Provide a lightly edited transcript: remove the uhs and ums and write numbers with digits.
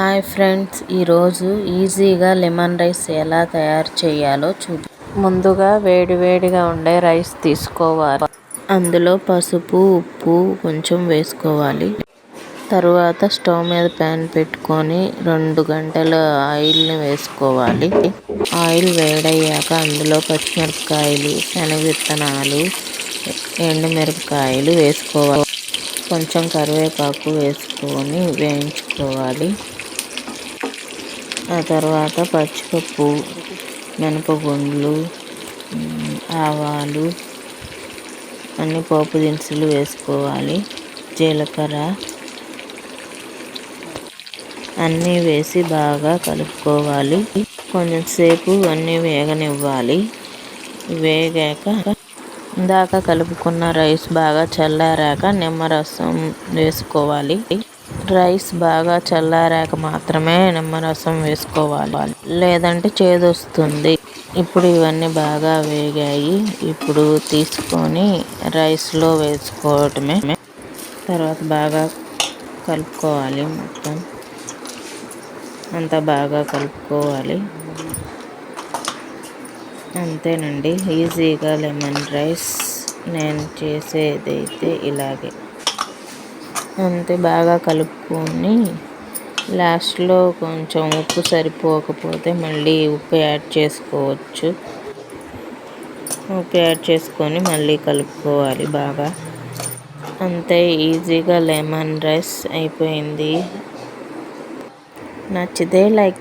Hi friends, ఈరోజు ఈజీగా lemon rice ఎలా తయారు చేయాలో ముందుగా వేడివేడిగా ఉండే రైస్ తీసుకోవాలి. అందులో పసుపు, ఉప్పు కొంచెం వేసుకోవాలి. తరువాత స్టవ్ మీద ప్యాన్ పెట్టుకొని 2 గంటల ఆయిల్ని వేసుకోవాలి. ఆయిల్ వేడయ్యాక అందులో పచ్చిమిరపకాయలు, శనగ విత్తనాలు, ఎండుమిరపకాయలు వేసుకోవాలి. కొంచెం కరివేపాకు వేసుకొని వేయించుకోవాలి. ఆ తర్వాత పచ్చిపప్పు, మినపగుండ్లు, ఆవాలు, అన్ని పోపు దినుసులు వేసుకోవాలి. జీలకర్ర అన్నీ వేసి బాగా కలుపుకోవాలి. కొంచెం సేపు అన్నీ వేగనివ్వాలి. వేగాక ఇందాక కలుపుకున్న రైస్ బాగా చల్లారాక నిమ్మరసం వేసుకోవాలి. రైస్ బాగా చల్లారాక మాత్రమే నిమ్మరసం వేసుకోవాలి, లేదంటే చేదొస్తుంది. ఇప్పుడు ఇవన్నీ బాగా వేగాయి. ఇప్పుడు తీసుకొని రైస్లో వేసుకోవటమే. తర్వాత బాగా కలుపుకోవాలి. మొత్తం అంతా బాగా కలుపుకోవాలి. అంతేనండి, ఈజీగా లెమన్ రైస్. నేను చేసేదైతే ఇలాగే. అంతే, బాగా కలుపుకొని లాస్ట్లో కొంచెం ఉప్పు సరిపోకపోతే మళ్ళీ ఉప్పు యాడ్ చేసుకోవచ్చు. ఉప్పు యాడ్ చేసుకొని మళ్ళీ కలుపుకోవాలి బాగా. అంతే, ఈజీగా లెమన్ రైస్ అయిపోయింది. నచ్చితే లైక్